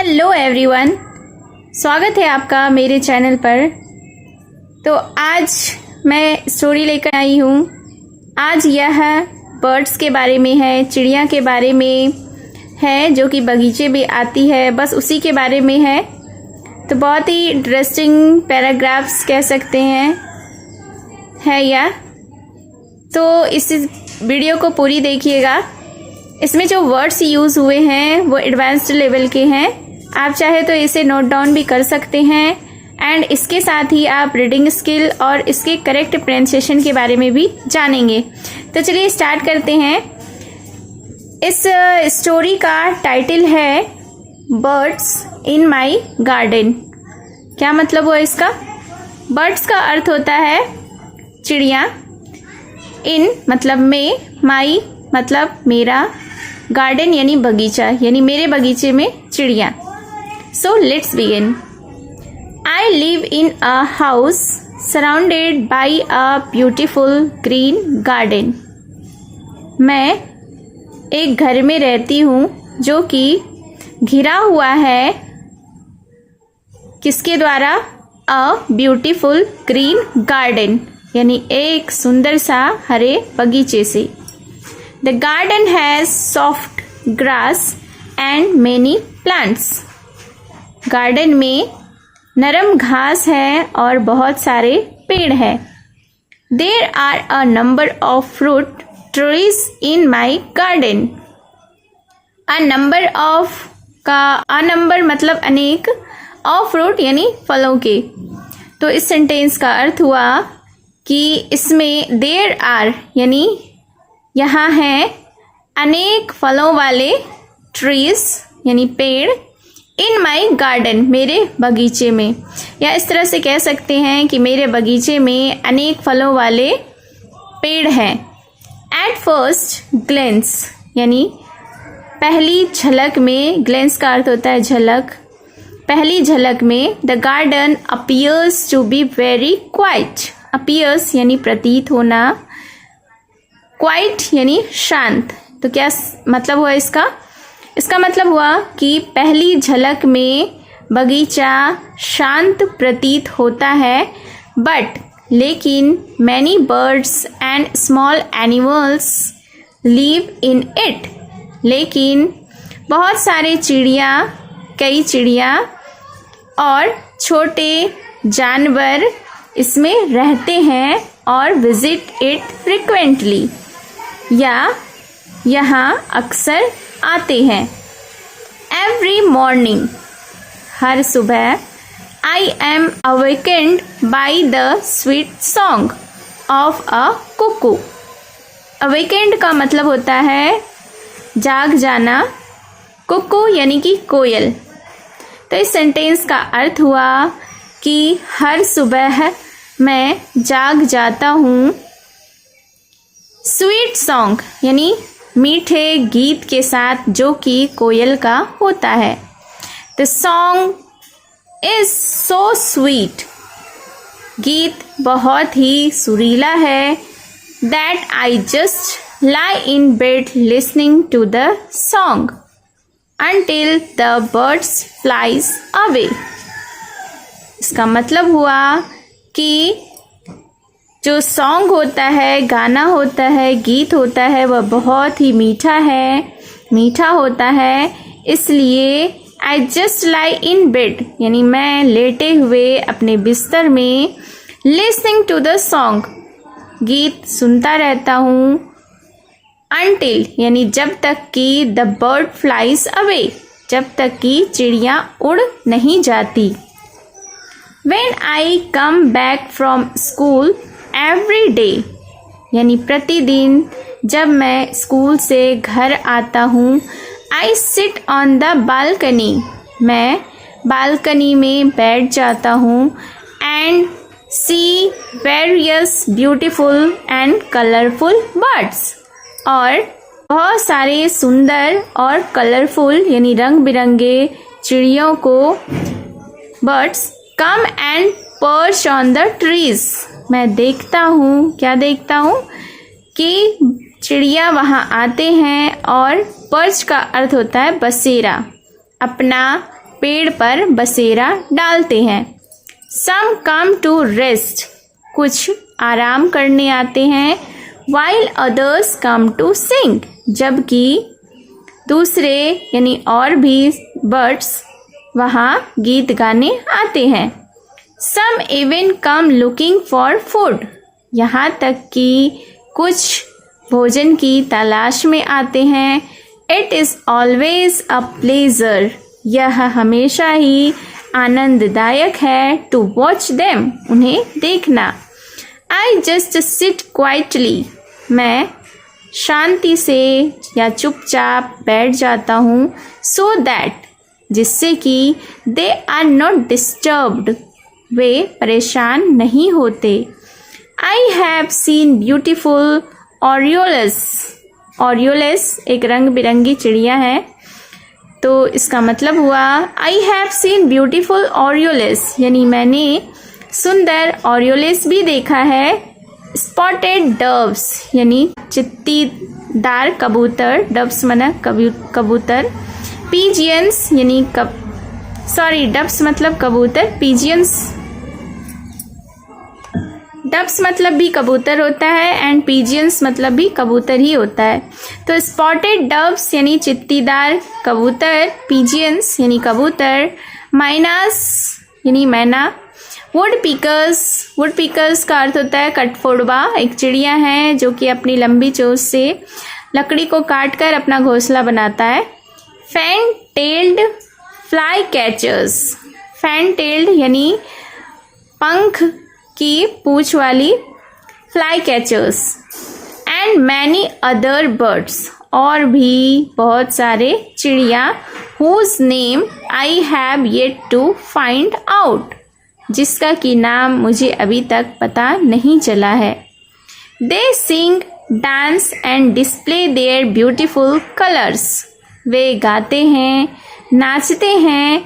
Hello everyone, स्वागत है आपका मेरे चैनल पर। तो आज मैं स्टोरी लेकर आई हूँ। आज यह बर्ड्स के बारे में है, चिड़िया के बारे में है जो कि बगीचे में आती है, बस उसी के बारे में है। तो बहुत ही इंटरेस्टिंग पैराग्राफ्स कह सकते हैं है यह। तो इस वीडियो को पूरी देखिएगा। इसमें जो वर्ड्स यूज़ हुए हैं वो एडवांस्ड लेवल के हैं। आप चाहे तो इसे नोट डाउन भी कर सकते हैं एंड इसके साथ ही आप रीडिंग स्किल और इसके करेक्ट प्रोनाउंसिएशन के बारे में भी जानेंगे। तो चलिए स्टार्ट करते हैं। इस स्टोरी का टाइटल है बर्ड्स इन माई गार्डन। क्या मतलब हुआ इसका? बर्ड्स का अर्थ होता है चिड़िया, इन मतलब में, माई मतलब मेरा, गार्डन यानी बगीचा, यानी मेरे बगीचे में चिड़िया। So let's begin. I live in a house surrounded by a beautiful green garden. मैं एक घर में रहती हूँ जो कि घिरा हुआ है किसके द्वारा? अ ब्यूटिफुल ग्रीन गार्डन, यानी एक सुंदर सा हरे बगीचे से। The garden has soft grass and many plants. Garden में नरम घास है और बहुत सारे पेड़ हैं। There are a number of fruit trees in my garden. A number of का a number मतलब अनेक, of fruit यानी फलों के। तो इस सेंटेंस का अर्थ हुआ कि इसमें there are यानी यहाँ है अनेक फलों वाले ट्रीज यानी पेड़, इन माई गार्डन मेरे बगीचे में, या इस तरह से कह सकते हैं कि मेरे बगीचे में अनेक फलों वाले पेड़ हैं। एट फर्स्ट ग्लेंस यानी पहली झलक में, ग्लेंस का अर्थ होता है झलक, पहली झलक में the garden appears to be very quiet. Appears यानी प्रतीत होना, क्वाइट यानी शांत। तो क्या मतलब हुआ इसका? इसका मतलब हुआ कि पहली झलक में बगीचा शांत प्रतीत होता है, बट लेकिन many birds and small animals live in it. लेकिन बहुत सारे चिड़िया, कई चिड़िया और छोटे जानवर इसमें रहते हैं और विजिट इट फ्रिक्वेंटली, या यहाँ अक्सर आते हैं। एवरी मॉर्निंग हर सुबह, I am awakened by the sweet song of a cuckoo. Awakened का मतलब होता है जाग जाना, कुकू यानी कि कोयल। तो इस सेंटेंस का अर्थ हुआ कि हर सुबह मैं जाग जाता हूँ स्वीट सॉन्ग यानी मीठे गीत के साथ जो कि कोयल का होता है। The song is so sweet, गीत बहुत ही सुरीला है। That I just lie in bed listening to the song until the birds flies away. इसका मतलब हुआ कि जो सॉन्ग होता है, गाना होता है, गीत होता है, वह बहुत ही मीठा है, मीठा होता है। इसलिए आई जस्ट लाई इन बेड यानी मैं लेटे हुए अपने बिस्तर में लिसनिंग टू द सॉन्ग गीत सुनता रहता हूँ, until यानी जब तक कि द बर्ड फ्लाइज अवे, जब तक कि चिड़िया उड़ नहीं जाती। When I come back from school every day यानी प्रतिदिन जब मैं स्कूल से घर आता हूँ, I sit on the balcony मैं बालकनी में बैठ जाता हूँ, and see various beautiful and colorful birds और बहुत सारे सुंदर और कलरफुल यानी रंग बिरंगे चिड़ियों को, birds come and perch on the trees मैं देखता हूँ। क्या देखता हूँ? कि चिड़िया वहाँ आते हैं और पर्च का अर्थ होता है बसेरा, अपना पेड़ पर बसेरा डालते हैं। सम कम टू रेस्ट, कुछ आराम करने आते हैं। while others come to sing, जबकि दूसरे यानी और भी बर्ड्स वहाँ गीत गाने आते हैं। some even come looking for food, यहाँ तक कि कुछ भोजन की तलाश में आते हैं। it is always a pleasure, यह हमेशा ही आनंददायक है। to watch them, उन्हें देखना। I just sit quietly, मैं शांति से या चुपचाप बैठ जाता हूँ। so that, जिससे कि they are not disturbed, वे परेशान नहीं होते। I have seen beautiful orioles, orioles एक रंग बिरंगी चिड़िया है, तो इसका मतलब हुआ I have seen beautiful orioles, यानी मैंने सुंदर ऑरियोलेस भी देखा है। स्पॉटेड डव्स यानी चित्तीदार कबूतर, डव्स मना कबूतर। पीजियंस यानी डव्स मतलब कबूतर, पीजियंस डव्स मतलब भी कबूतर होता है एंड पीजियंस मतलब भी कबूतर ही होता है। तो स्पॉटेड डव्स यानी चित्तीदार कबूतर, पीजियंस यानी कबूतर, माइनास यानी मैना। वुड पीकर्स का अर्थ होता है कटफोड़वा, एक चिड़िया है जो कि अपनी लंबी चोंच से लकड़ी को काटकर अपना घोंसला बनाता है। Fan tailed flycatchers, fan tailed यानी पंख की पूंछ वाली flycatchers. And many other birds, और भी बहुत सारे चिड़िया। Whose name I have yet to find out, जिसका कि नाम मुझे अभी तक पता नहीं चला है। They sing, dance and display their beautiful colours, वे गाते हैं, नाचते हैं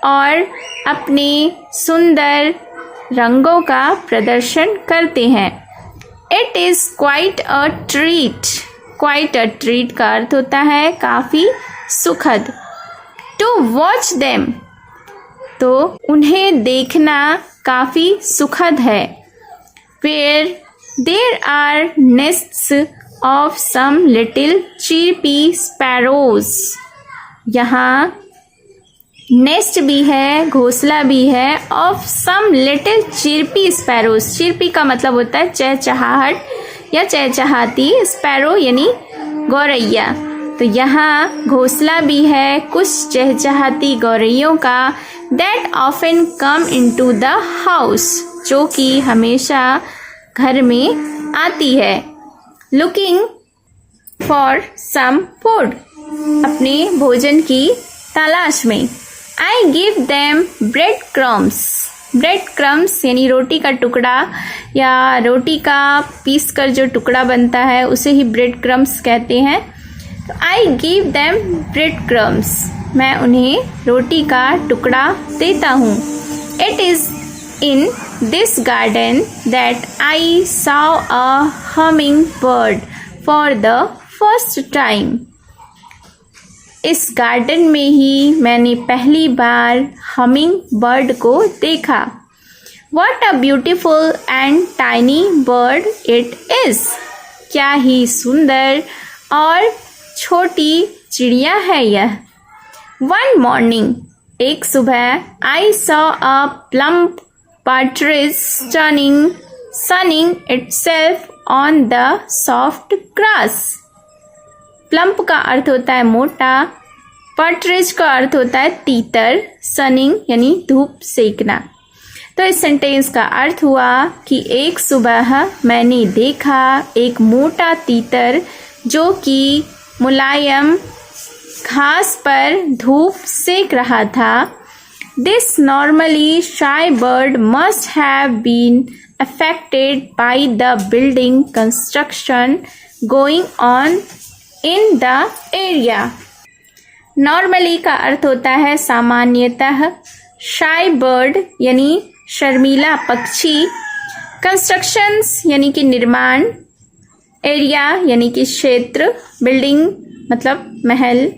और अपने सुंदर रंगों का प्रदर्शन करते हैं। It is quite a treat, quite a treat का अर्थ होता है काफ़ी सुखद। टू वॉच देम, तो उन्हें देखना काफ़ी सुखद है। Where there are nests of some little chirpy sparrows, यहाँ नेस्ट भी है, घोंसला भी है। ऑफ सम लिटिल चिरपी स्पैरोज, चिरपी का मतलब होता है चहचहाहट या चहचहाती, स्पैरो यानी गौरैया। तो यहाँ घोंसला भी है कुछ चहचहाती गौरैयों का। That often come into the house, जो कि हमेशा घर में आती है। लुकिंग फॉर सम फूड, अपने भोजन की तलाश में। I give them bread crumbs, bread crumbs यानी रोटी का टुकड़ा या रोटी का पीस कर जो टुकड़ा बनता है उसे ही ब्रेड क्रम्स कहते हैं। तो I give them bread crumbs, मैं उन्हें रोटी का टुकड़ा देता हूँ। It is in this garden that I saw a humming bird for the first time, इस गार्डन में ही मैंने पहली बार हमिंग बर्ड को देखा। What a beautiful and tiny bird it is, क्या ही सुंदर और छोटी चिड़िया है यह। One morning, एक सुबह, I saw a plump partridge sunning itself on the soft grass. Plump का अर्थ होता है मोटा, पार्ट्रिज का अर्थ होता है तीतर, सनिंग यानी धूप सेकना। तो इस सेंटेंस का अर्थ हुआ कि एक सुबह मैंने देखा एक मोटा तीतर जो कि मुलायम घास पर धूप सेक रहा था। This normally shy bird must have been affected by the building construction going on in the area. Normally का अर्थ होता है सामान्यतः, शाई बर्ड यानी शर्मीला पक्षी, कंस्ट्रक्शंस यानी कि निर्माण, एरिया यानी कि क्षेत्र, बिल्डिंग मतलब महल।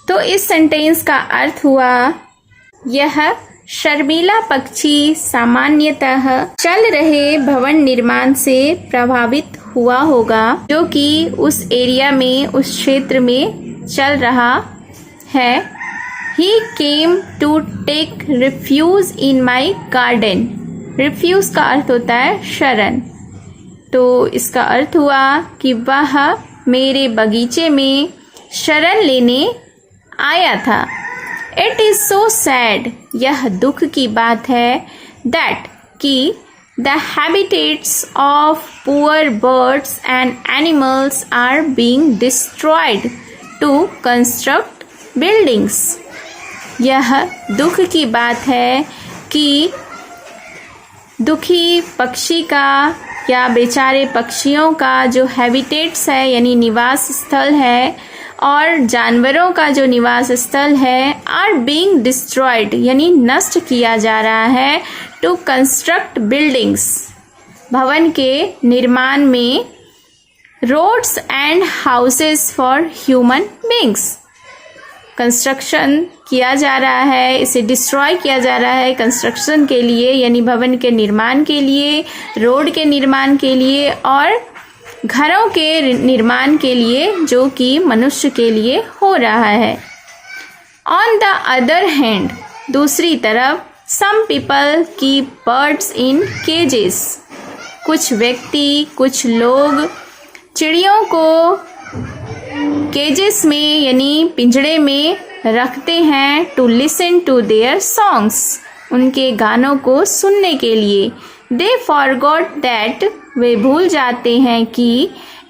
तो इस सेंटेंस का अर्थ हुआ, यह शर्मीला पक्षी सामान्यतः चल रहे भवन निर्माण से प्रभावित हुआ होगा जो कि उस एरिया में, उस क्षेत्र में चल रहा है। He came to take refuge in my garden. Refuge का अर्थ होता है शरण। तो इसका अर्थ हुआ कि वह मेरे बगीचे में शरण लेने आया था। It is so sad, यह दुख की बात है, that कि the habitats of poor birds and animals are being destroyed to construct buildings. यह दुख की बात है कि दुखी पक्षी का या बेचारे पक्षियों का जो हैबिटेट्स है यानी निवास स्थल है और जानवरों का जो निवास स्थल है आर बीइंग डिस्ट्रॉयड यानी नष्ट किया जा रहा है टू कंस्ट्रक्ट बिल्डिंग्स भवन के निर्माण में roads and houses for human beings construction किया जा रहा है, इसे डिस्ट्रॉय किया जा रहा है कंस्ट्रक्शन के लिए यानी भवन के निर्माण के लिए, रोड के निर्माण के लिए और घरों के निर्माण के लिए जो कि मनुष्य के लिए हो रहा है। ऑन द अदर हैंड दूसरी तरफ सम पीपल कीप बर्ड्स इन केजेस कुछ व्यक्ति कुछ लोग चिड़ियों को केजेस में यानी पिंजड़े में रखते हैं to listen to their songs उनके गानों को सुनने के लिए। दे फॉरगॉट दैट वे भूल जाते हैं कि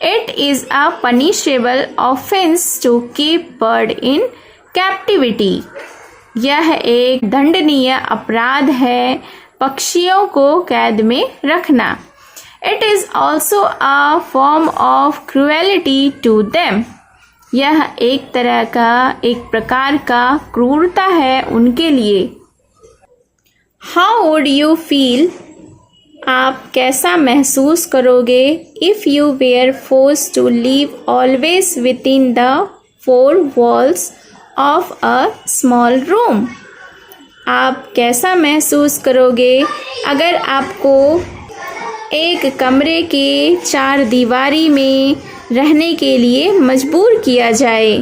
it is a punishable offence to keep bird in captivity यह एक दंडनीय अपराध है पक्षियों को कैद में रखना। It is also a form of cruelty to them यह एक तरह का एक प्रकार का क्रूरता है उनके लिए। हाउ वुड यू फील आप कैसा महसूस करोगे if you were force to live always within the four walls of a small room आप कैसा महसूस करोगे अगर आपको एक कमरे के चार दीवारी में रहने के लिए मजबूर किया जाए।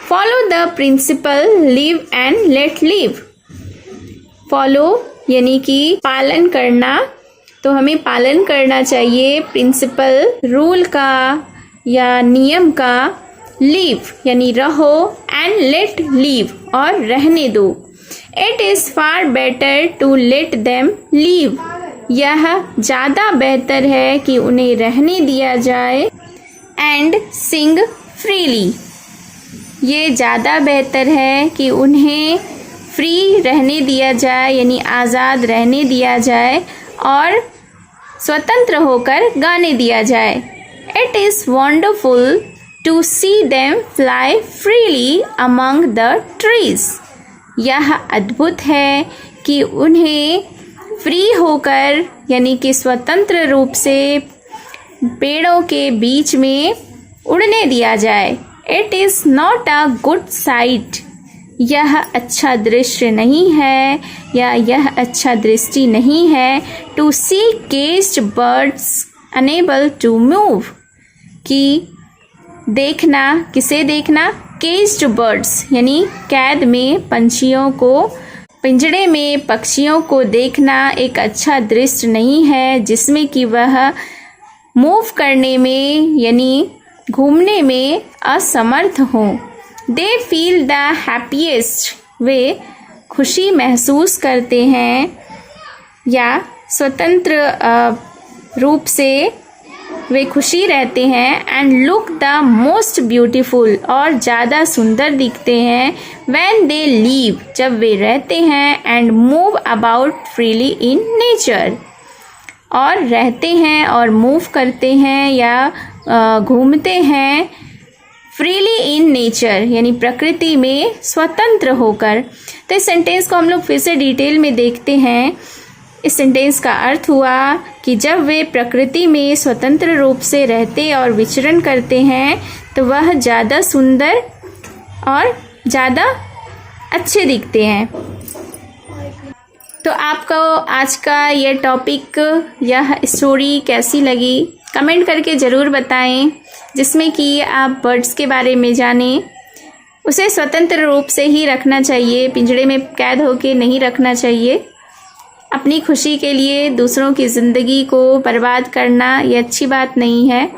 Follow the principle live and let live follow यानी कि पालन करना तो हमें पालन करना चाहिए प्रिंसिपल रूल का या नियम का लिव यानी रहो एंड लेट लिव और रहने दो। It is far better to let them live यह ज़्यादा बेहतर है कि उन्हें रहने दिया जाए एंड सिंग फ्रीली ये ज़्यादा बेहतर है कि उन्हें फ्री रहने दिया जाए यानी आज़ाद रहने दिया जाए और स्वतंत्र होकर गाने दिया जाए। It is wonderful to see them fly freely among the trees यह अद्भुत है कि उन्हें फ्री होकर यानी कि स्वतंत्र रूप से पेड़ों के बीच में उड़ने दिया जाए। It is not a good site यह अच्छा दृश्य नहीं है या यह अच्छा दृष्टि नहीं है to see caged birds unable to move कि देखना किसे देखना केज्ड बर्ड्स यानी कैद में पंछियों को पिंजड़े में पक्षियों को देखना एक अच्छा दृश्य नहीं है जिसमें कि वह मूव करने में यानी घूमने में असमर्थ हों। दे फील द हैप्पीएस्ट वे खुशी महसूस करते हैं या स्वतंत्र रूप से वे खुशी रहते हैं and look the most beautiful और ज़्यादा सुंदर दिखते हैं व्हेन दे लीव जब वे रहते हैं and move about freely in nature और रहते हैं और मूव करते हैं या घूमते हैं फ्रीली इन नेचर यानी प्रकृति में स्वतंत्र होकर। तो इस सेंटेंस को हम लोग फिर से डिटेल में देखते हैं। इस सेंटेंस का अर्थ हुआ कि जब वे प्रकृति में स्वतंत्र रूप से रहते और विचरण करते हैं तो वह ज़्यादा सुंदर और ज़्यादा अच्छे दिखते हैं। तो आपको आज का यह टॉपिक, यह स्टोरी कैसी लगी कमेंट करके ज़रूर बताएं, जिसमें कि आप बर्ड्स के बारे में जानें। उसे स्वतंत्र रूप से ही रखना चाहिए, पिंजड़े में कैद होकर नहीं रखना चाहिए। अपनी खुशी के लिए दूसरों की ज़िंदगी को बर्बाद करना ये अच्छी बात नहीं है।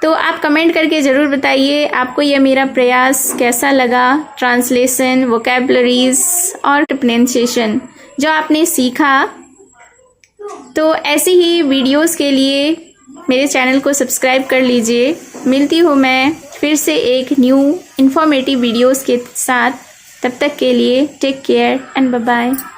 तो आप कमेंट करके ज़रूर बताइए आपको यह मेरा प्रयास कैसा लगा। ट्रांसलेशन, वोकैबुलरीज और प्रोनाउंसिएशन जो आपने सीखा। तो ऐसी ही वीडियोस के लिए मेरे चैनल को सब्सक्राइब कर लीजिए। मिलती हूँ मैं फिर से एक न्यू इन्फॉर्मेटिव वीडियोस के साथ। तब तक के लिए take care and bye bye.